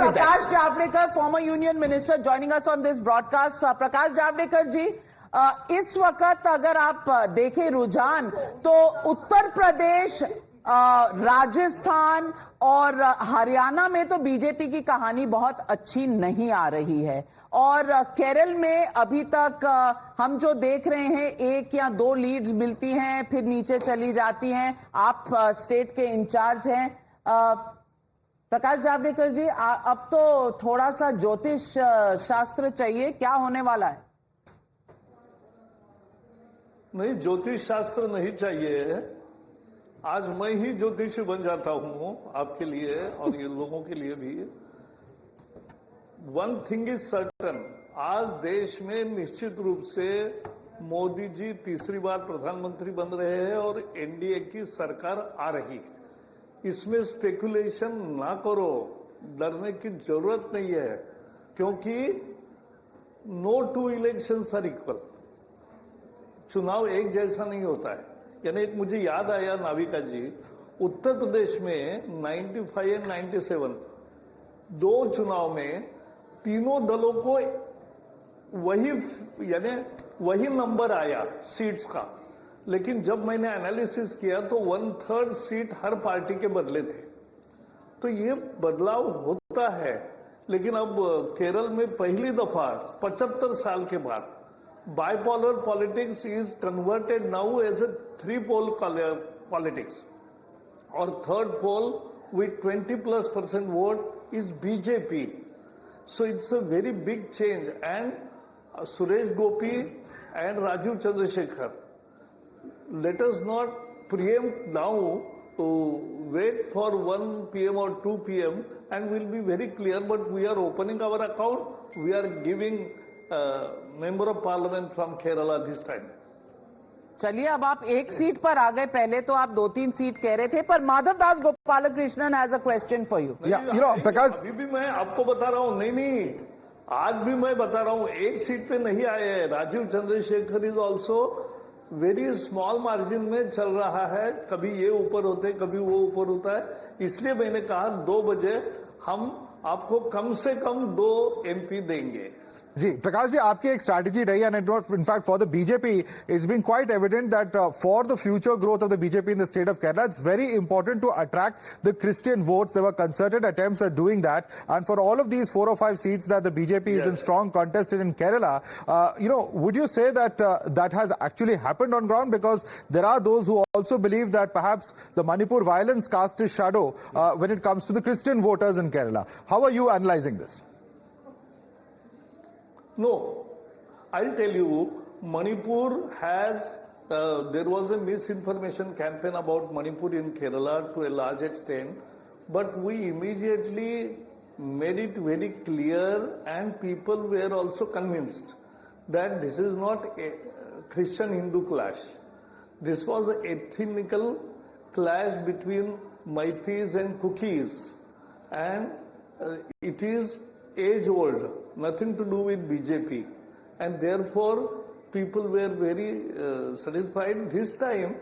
with that. Prakash Javadekar, former union minister, joining us on this broadcast. Prakash Javadekar जी, इस वक्त अगर आप देखें रुझान, तो उत्तर प्रदेश, राजस्थान और हरियाणा में तो बीजेपी की कहानी बहुत अच्छी नहीं आ रही है, और केरल में अभी तक हम जो देख रहे हैं 1 या 2 लीड्स मिलती हैं, फिर नीचे चली जाती हैं। आप स्टेट के इंचार्ज हैं। प्रकाश जावड़ेकर जी, अब तो थोड़ा सा ज्योतिष शास्त्र चाहिए, क्या होने वाला है? नहीं, ज्योतिष शास्त्र नहीं चाहिए। आज मैं ही ज्योतिषी बन जाता हूं आपके लिए और ये लोगों के लिए भी। वन थिंग इज सर्टन, आज देश में निश्चित रूप से मोदी जी तीसरी बार प्रधानमंत्री बन रहे हैं और एनडीए की सरकार आ रही है। इसमें स्पेकुलेशन ना करो, डरने की जरूरत नहीं है, क्योंकि no two elections are equal. चुनाव एक जैसा नहीं होता है। यानी एक मुझे याद आया नाविका जी, उत्तर प्रदेश में 95 एंड 97 दो चुनाव में तीनों दलों को वही नंबर आया सीट्स का, लेकिन जब मैंने एनालिसिस किया तो 1/3 सीट हर पार्टी के बदले थे। तो ये बदलाव होता है। लेकिन अब केरल में पहली दफा 75 साल के बाद bipolar politics is converted now as a 3-pole politics, or third pole with 20+% vote is BJP. So it's a very big change, and Suresh Gopi and Rajiv Chandrasekhar, let us not preempt now to wait for 1 PM or 2 PM, and we'll be very clear. But we are opening our account, we are giving member of parliament from Kerala this time. चलिए, अब आप एक seat पर आ गए, पहले तो आप 2-3 seat कह रहे थे। पर Madhav Das Gopalakrishnan has a question for you. Because अभी भी मैं आपको बता रहा हूं, नहीं, आज भी मैं बता रहा हूं, एक सीट पे नहीं आए हैं। Rajeev Chandrasekhar is also very small margin में चल रहा है, कभी ये ऊपर होते कभी वो ऊपर होता है। इसलिए मैंने कहा 2 बजे हम आपको कम से कम 2 MP देंगे। जी प्रकाश जी, आपकी एक स्ट्रैटेजी रही है, and in fact for the BJP it's been quite evident that for the future growth of the BJP in the state of Kerala it's very important to attract the Christian votes. There were concerted attempts at doing that, and for all of these 4 or 5 seats that the BJP is in strong contest in Kerala, would you say that that has actually happened on ground? Because there are those who also believe that perhaps the Manipur violence cast its shadow when it comes to the Christian voters in Kerala. How are you analyzing this? No, I'll tell you, Manipur has, there was a misinformation campaign about Manipur in Kerala to a large extent, but we immediately made it very clear and people were also convinced that this is not a Christian-Hindu clash. This was an ethnical clash between Maithis and Kukis, and it is age old, nothing to do with BJP, and therefore people were very satisfied. This time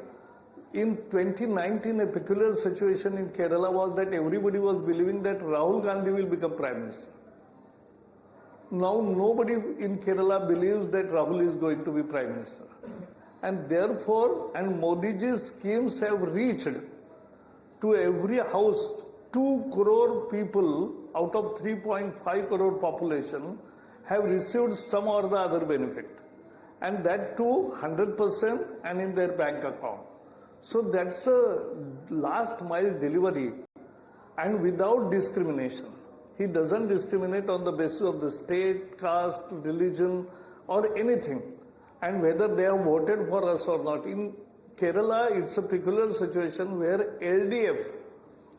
in 2019 a peculiar situation in Kerala was that everybody was believing that Rahul Gandhi will become Prime Minister. Now nobody in Kerala believes that Rahul is going to be Prime Minister, and therefore, and Modi ji's schemes have reached to every house. 2 crore people out of 3.5 crore population have received some or the other benefit, and that too 100% and in their bank account. So that's a last mile delivery, and without discrimination. He doesn't discriminate on the basis of the state, caste, religion or anything, and whether they have voted for us or not. In Kerala it's a peculiar situation where LDF,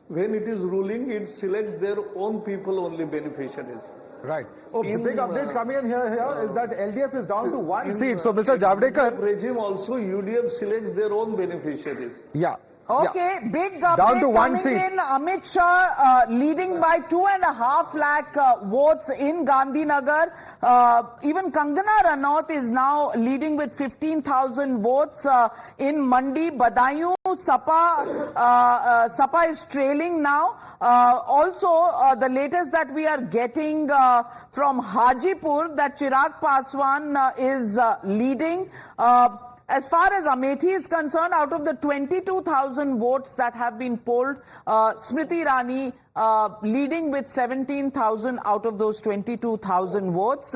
when it is ruling, it selects their own people only beneficiaries. Right. Oh, the big update coming in here is that LDF is down to 1 seat. So, Mr. Javadekar, regime also UDF selects their own beneficiaries. Yeah. Okay, big Down update to one coming seat. in. Amit Shah leading by 2.5 lakh votes in Gandhinagar. Even Kangana Ranaut is now leading with 15,000 votes in Mandi. Badaयूं, Sapa is trailing now. Also, the latest that we are getting from Hajipur, that Chirag Paswan is leading. As far as Amethi is concerned, out of the 22,000 votes that have been polled, Smriti Irani leading with 17,000 out of those 22,000 votes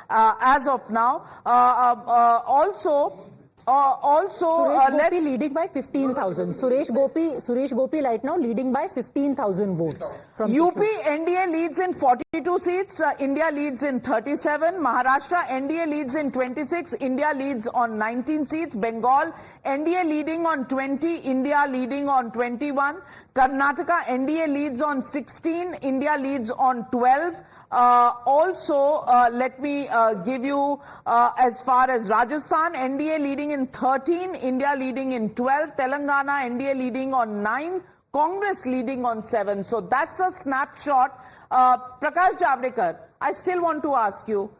as of now. Also, Suresh Gopi let's leading by 15,000. Suresh Gopi right now leading by 15,000 votes. From UP Kishore. NDA leads in 42 seats, India leads in 37, Maharashtra NDA leads in 26, India leads on 19 seats, Bengal NDA leading on 20, India leading on 21, Karnataka NDA leads on 16, India leads on 12. Also, let me give you as far as Rajasthan, NDA leading in 13, India leading in 12, Telangana NDA leading on 9, Congress leading on 7. So that's a snapshot. Prakash Javadekar, I still want to ask you,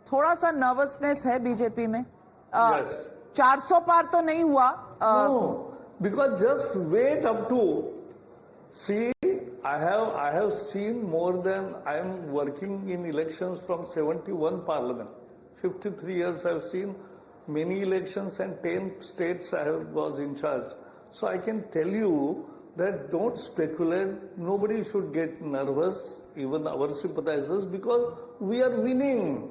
थोड़ा सा nervousness है BJP में? Yes. 400 पार तो नहीं हुआ? No, because just wait up to see. I have seen more than I am working in elections from 71 Parliament. 53 years I have seen many elections and 10 states I was in charge. So I can tell you that don't speculate. Nobody should get nervous, even our sympathizers, because we are winning.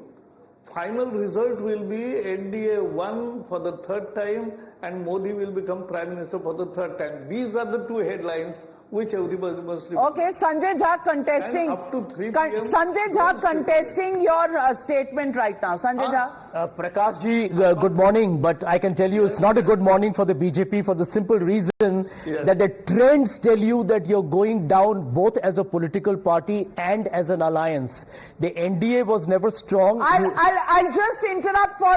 Final result will be NDA won for the third time and Modi will become Prime Minister for the third time. These are the two headlines which everybody must remember. Okay, Sanjay Jha contesting. And up to 3 p.m. Sanjay Jha contesting your statement right now. Sanjay Jha. Prakash ji, good morning, but I can tell you it's not a good morning for the BJP for the simple reason that the trends tell you that you're going down both as a political party and as an alliance. The NDA was never strong. I'll just interrupt for